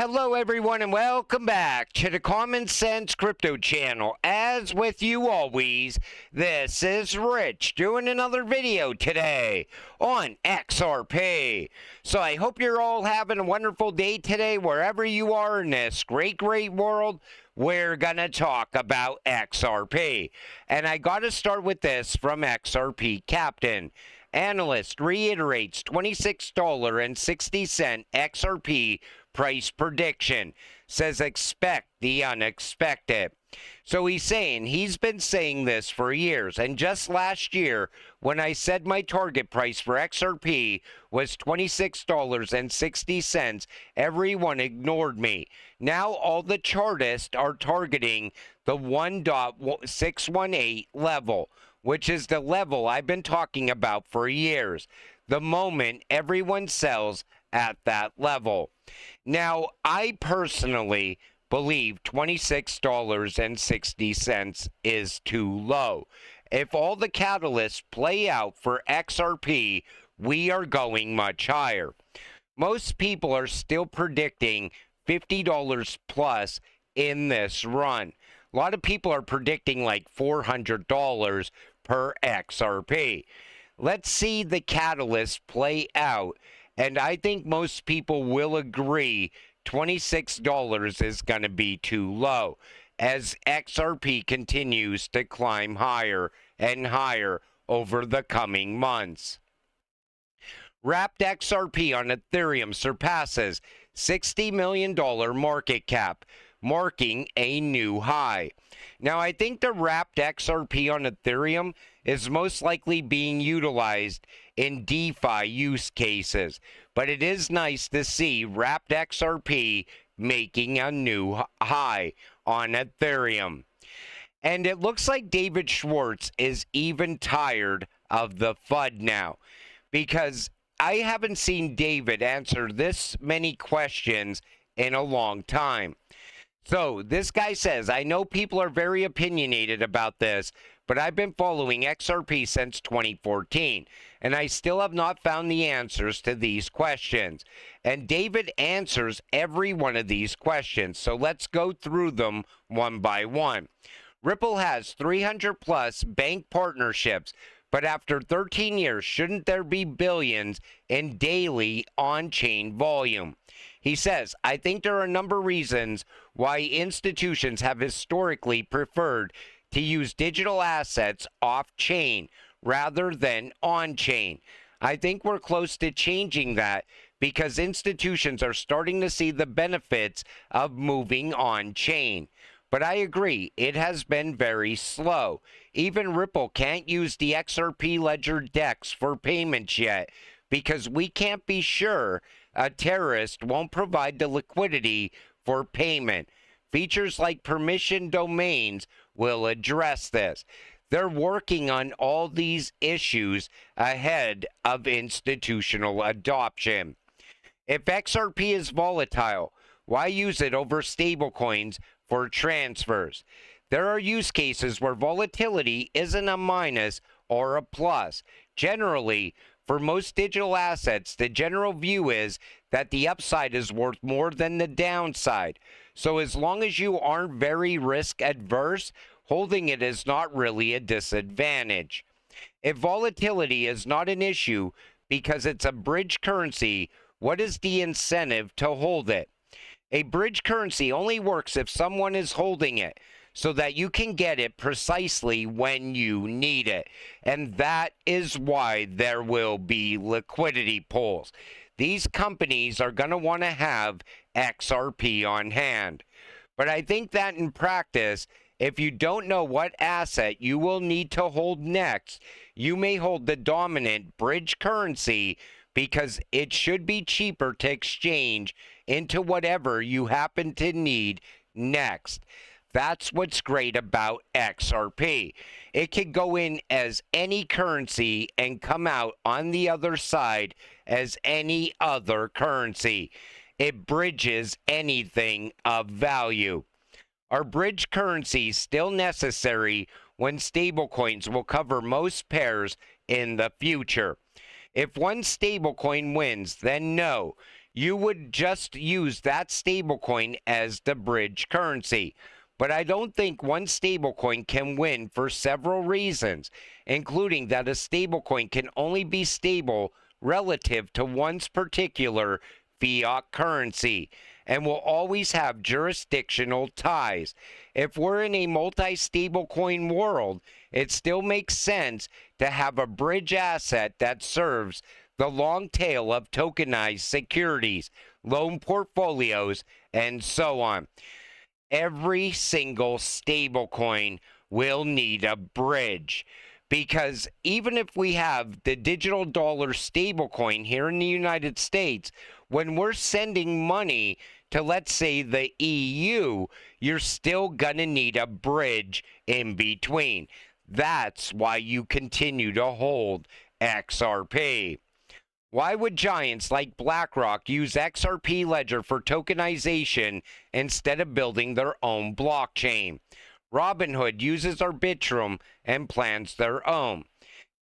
Hello everyone and welcome back to the Common Sense Crypto channel. As with you always, this is Rich doing another video today on XRP. So I hope you're all having a wonderful day today wherever you are in this great world. We're gonna talk about XRP. And I gotta start with this from XRP Captain. Analyst reiterates $26.60 XRP price prediction, says expect the unexpected. So he's been saying this for years, and just last year when I said my target price for XRP was $26.60, everyone ignored me. Now all the chartists are targeting the 1.618 level, which is the level I've been talking about for years. The moment everyone sells at that level. Now, I personally believe $26.60 is too low. If all the catalysts play out for XRP, we are going much higher. Most people are still predicting $50 plus in this run. A lot of people are predicting like $400 per XRP. Let's see the catalyst play out, and I think most people will agree $26 is going to be too low as XRP continues to climb higher and higher over the coming months. Wrapped XRP on Ethereum surpasses $60 million market cap, marking a new high. Now, I think the wrapped XRP on Ethereum is most likely being utilized in DeFi use cases, but it is nice to see wrapped XRP making a new high on Ethereum. And it looks like David Schwartz is even tired of the FUD now, because I haven't seen David answer this many questions in a long time. So this guy says, I know people are very opinionated about this, but I've been following XRP since 2014, and I still have not found the answers to these questions. And David answers every one of these questions, so let's go through them one by one. Ripple has 300 plus bank partnerships, but after 13 years, shouldn't there be billions in daily on-chain volume? He says, I think there are a number of reasons why institutions have historically preferred to use digital assets off-chain rather than on-chain. I think we're close to changing that because institutions are starting to see the benefits of moving on-chain. But I agree, it has been very slow. Even Ripple can't use the XRP Ledger DEX for payments yet because we can't be sure a terrorist won't provide the liquidity for payment. Features like permission domains will address this. They're working on all these issues ahead of institutional adoption. If XRP is volatile, why use it over stablecoins for transfers? There are use cases where volatility isn't a minus or a plus. Generally, for most digital assets, the general view is that the upside is worth more than the downside. So as long as you aren't very risk adverse, holding it is not really a disadvantage. If volatility is not an issue because it's a bridge currency, what is the incentive to hold it? A bridge currency only works if someone is holding it so that you can get it precisely when you need it. And that is why there will be liquidity pools. These companies are going to want to have XRP on hand. But I think that in practice, if you don't know what asset you will need to hold next, you may hold the dominant bridge currency because it should be cheaper to exchange into whatever you happen to need next. That's what's great about XRP. It can go in as any currency and come out on the other side as any other currency. It bridges anything of value. Are bridge currencies still necessary when stablecoins will cover most pairs in the future? If one stablecoin wins, then no. you would just use that stablecoin as the bridge currency. But I don't think one stablecoin can win for several reasons, including that a stablecoin can only be stable relative to one's particular fiat currency and will always have jurisdictional ties. If we're in a multi-stablecoin world, it still makes sense to have a bridge asset that serves the long tail of tokenized securities, loan portfolios, and so on. Every single stablecoin will need a bridge, because even if we have the digital dollar stablecoin here in the United States, when we're sending money to, let's say, the EU, you're still gonna need a bridge in between. That's why you continue to hold XRP. Why would giants like BlackRock use XRP Ledger for tokenization instead of building their own blockchain? Robinhood uses Arbitrum and plans their own.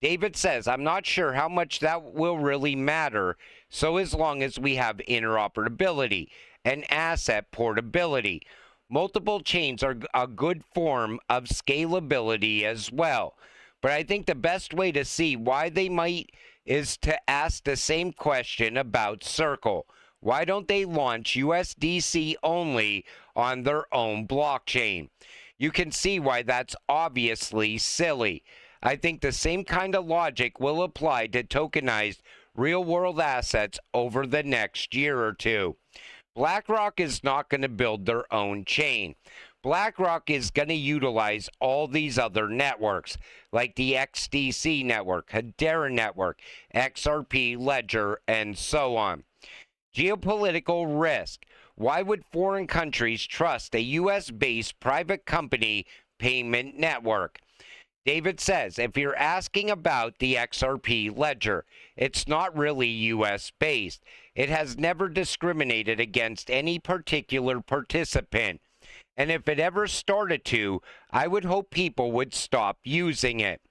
David says, I'm not sure how much that will really matter, so as long as we have interoperability and asset portability. Multiple chains are a good form of scalability as well. But I think the best way to see why they might is to ask the same question about Circle. Why don't they launch USDC only on their own blockchain? You can see why that's obviously silly. I think the same kind of logic will apply to tokenized real-world assets over the next year or two. BlackRock is not going to build their own chain. BlackRock is going to utilize all these other networks, like the XDC network, Hedera network, XRP Ledger, and so on. Geopolitical risk. Why would foreign countries trust a U.S.-based private company payment network? David says, if you're asking about the XRP Ledger, it's not really U.S.-based. It has never discriminated against any particular participant. And if it ever started to, I would hope people would stop using it.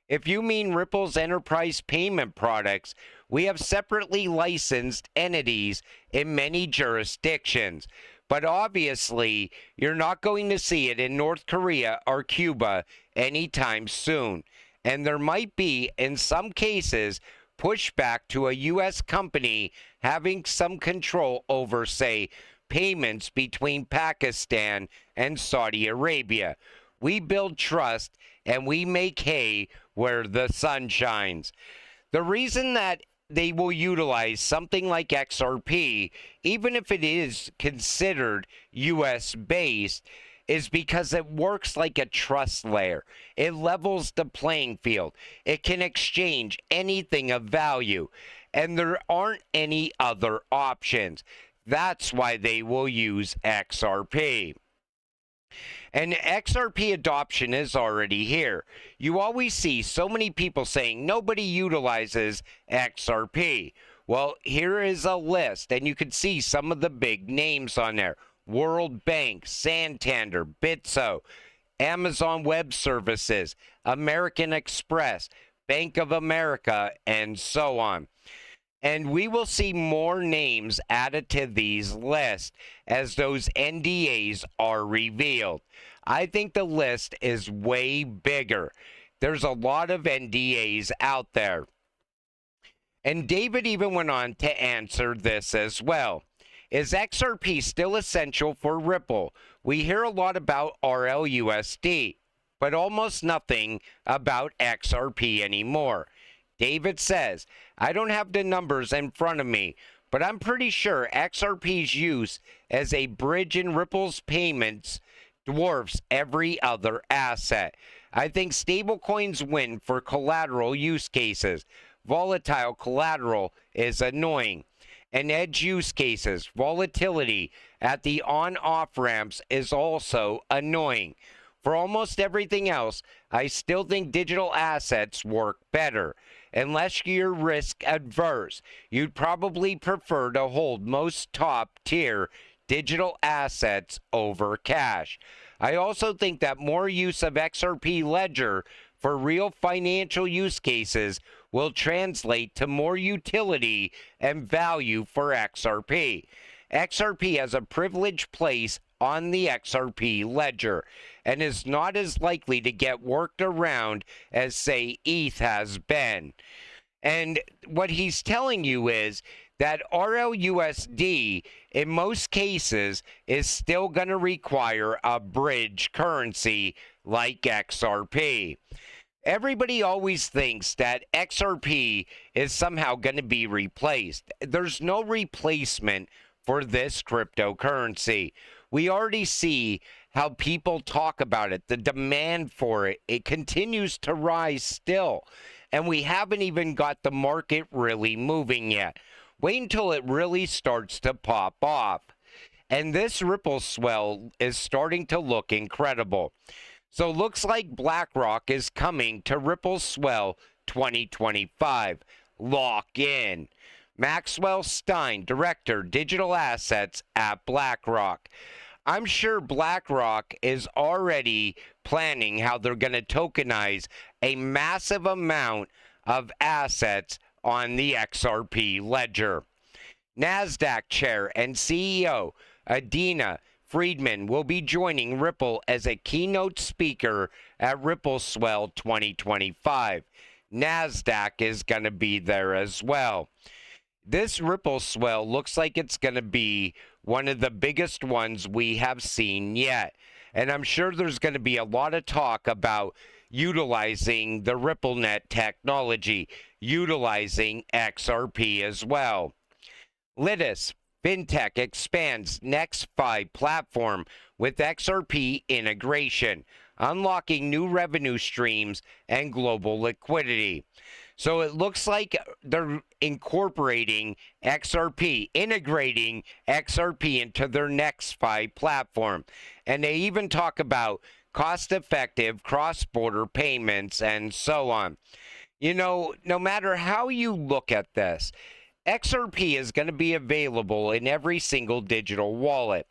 If you mean Ripple's enterprise payment products, we have separately licensed entities in many jurisdictions. But obviously, you're not going to see it in North Korea or Cuba anytime soon. And there might be, in some cases, pushback to a U.S. company having some control over, say, payments between Pakistan and Saudi Arabia. We build trust and we make hay where the sun shines. The reason that they will utilize something like XRP, even if it is considered US based, is because it works like a trust layer. It levels the playing field. It can exchange anything of value, and there aren't any other options. That's why they will use XRP. And XRP adoption is already here. You always see so many people saying nobody utilizes XRP. Well, here is a list, and you can see some of the big names on there. World Bank, Santander, Bitso, Amazon Web Services, American Express, Bank of America, and so on. And we will see more names added to these lists as those NDAs are revealed. I think the list is way bigger. There's a lot of NDAs out there. And David even went on to answer this as well. Is XRP still essential for Ripple? We hear a lot about RLUSD, but almost nothing about XRP anymore. David says, I don't have the numbers in front of me, but I'm pretty sure XRP's use as a bridge in Ripple's payments dwarfs every other asset. I think stablecoins win for collateral use cases. Volatile collateral is annoying. And edge use cases, volatility at the on-off ramps is also annoying. For almost everything else, I still think digital assets work better. Unless you're risk adverse, you'd probably prefer to hold most top-tier digital assets over cash. I also think that more use of XRP Ledger for real financial use cases will translate to more utility and value for XRP. XRP has a privileged place on the XRP ledger and is not as likely to get worked around as, say, ETH has been. And what he's telling you is that RLUSD, in most cases, is still going to require a bridge currency like XRP. Everybody always thinks that XRP is somehow going to be replaced. There's no replacement for this cryptocurrency. We already see how people talk about it. The demand for it, it continues to rise still. And we haven't even got the market really moving yet. Wait until it really starts to pop off. And this Ripple swell is starting to look incredible. So looks like Blackrock is coming to Ripple Swell 2025. Lock in. Maxwell Stein, Director, Digital Assets at Blackrock. I'm sure BlackRock is already planning how they're going to tokenize a massive amount of assets on the XRP ledger. Nasdaq Chair and CEO Adena Friedman will be joining Ripple as a keynote speaker at Ripple Swell 2025. Nasdaq is going to be there as well. This Ripple swell looks like it's going to be one of the biggest ones we have seen yet. And I'm sure there's going to be a lot of talk about utilizing the RippleNet technology, utilizing XRP as well. Litis FinTech expands NextFi platform with XRP integration, unlocking new revenue streams and global liquidity. So it looks like they're incorporating XRP, integrating XRP into their NextFi platform. And they even talk about cost-effective cross-border payments and so on. You know, no matter how you look at this, XRP is going to be available in every single digital wallet.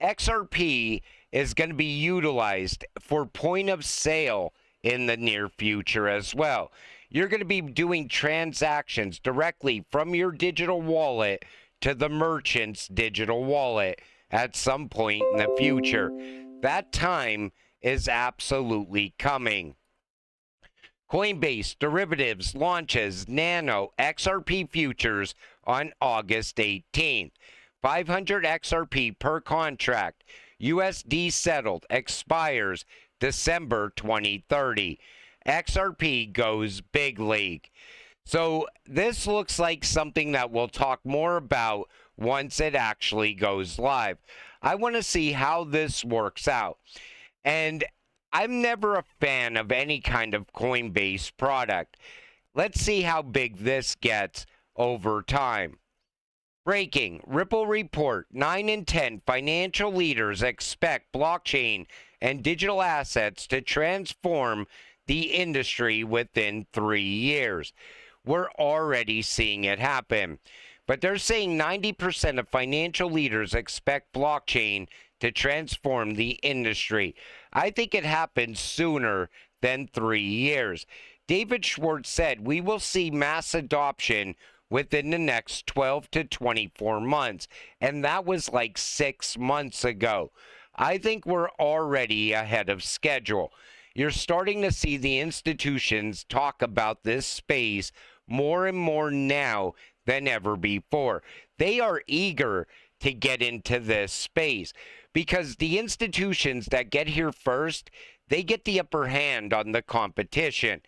XRP is going to be utilized for point of sale in the near future as well. You're going to be doing transactions directly from your digital wallet to the merchant's digital wallet at some point in the future. That time is absolutely coming. Coinbase Derivatives launches Nano XRP futures on August 18th. 500 XRP per contract. USD settled. Expires December 2030. XRP goes big league. So this looks like something that we'll talk more about once it actually goes live. I want to see how this works out. And I'm never a fan of any kind of Coinbase product. Let's see how big this gets over time. Breaking Ripple report, 9 in 10 financial leaders expect blockchain and digital assets to transform the industry within 3 years. We're already seeing it happen. But they're saying 90% of financial leaders expect blockchain to transform the industry. I think it happens sooner than 3 years. David Schwartz said we will see mass adoption within the next 12 to 24 months. And that was like 6 months ago. I think we're already ahead of schedule. You're starting to see the institutions talk about this space more and more now than ever before. They are eager to get into this space because the institutions that get here first, they get the upper hand on the competition.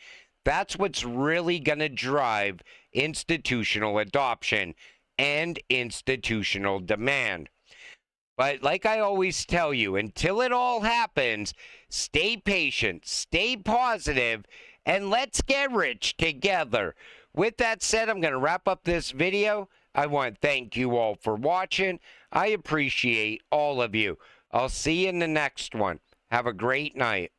That's what's really going to drive institutional adoption and institutional demand. But like I always tell you, until it all happens, stay patient, stay positive, and let's get rich together. With that said, I'm going to wrap up this video. I want to thank you all for watching. I appreciate all of you. I'll see you in the next one. Have a great night.